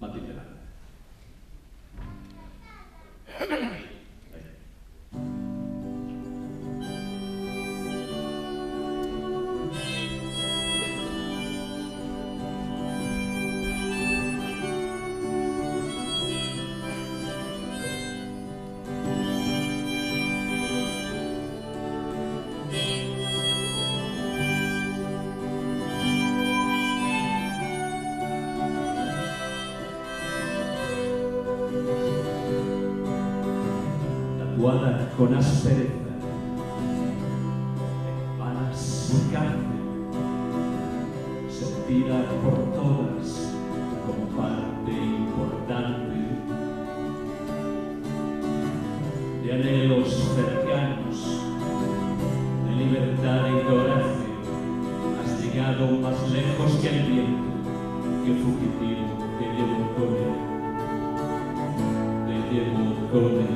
Matilde. Tatuada con aspereza, vanas y cárcel, sentida por todas como parte importante de anhelos cercanos, de libertad y coraje. Has llegado más lejos que el viento, que fugitivo te llevo con él, te llevo con él.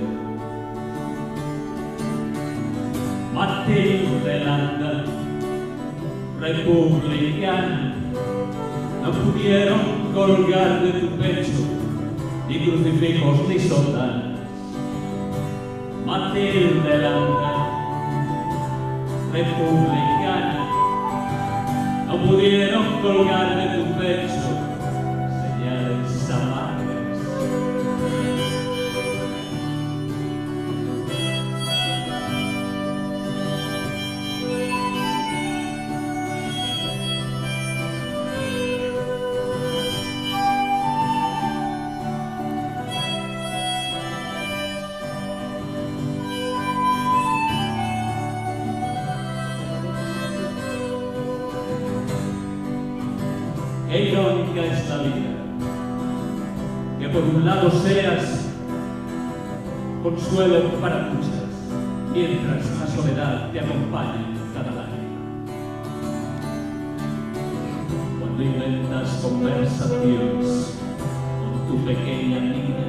Matilde Landa, republicana, no pudieron colgar de tu pecho ni crucifijos ni sotanas. Matilde Landa, republicana, no pudieron colgar de tu pecho señales amargas. Qué irónica es la vida, que por un lado seas consuelo para muchas, mientras la soledad te acompaña en cada lágrima. Cuando inventas conversaciones con tu pequeña niña,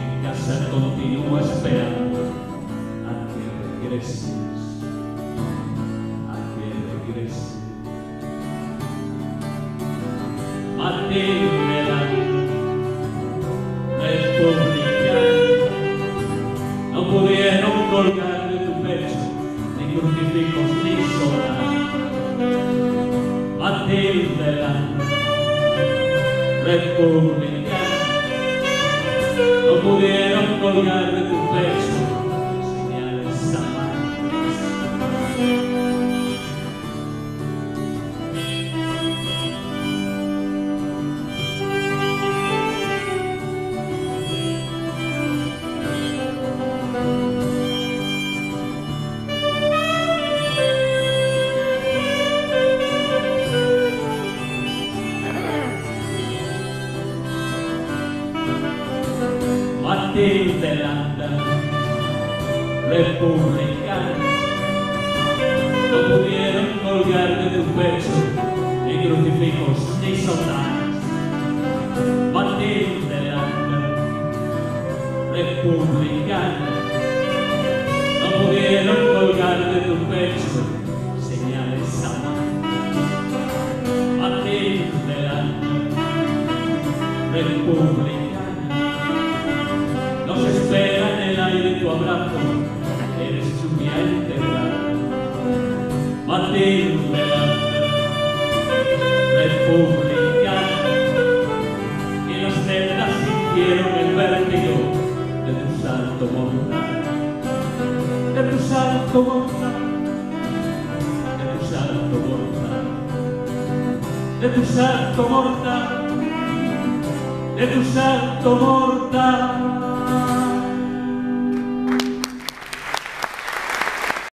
en casa continúa esperando a que regreses, Matilde Landa, republicana, no pudieron colgar de tu pecho ni crucifijos ni sotanas. Matilde Landa, republicana, no pudieron colgar de tu pecho señales amargas. Matilde Landa, republicana, no pudieron colgar de tu pecho ni crucifijos ni sotanas. Matilde Landa, republicana, no pudieron colgar de tu pecho señales amargas. Matilde Landa, republicana, nos espera en el aire tu abrazo, eres lluvia enterrada. Matilde Landa, republicana, y las celdas sintieron el vértigo de tu salto mortal, de tu salto mortal, de tu salto mortal, de tu salto mortal, de tu salto mortal.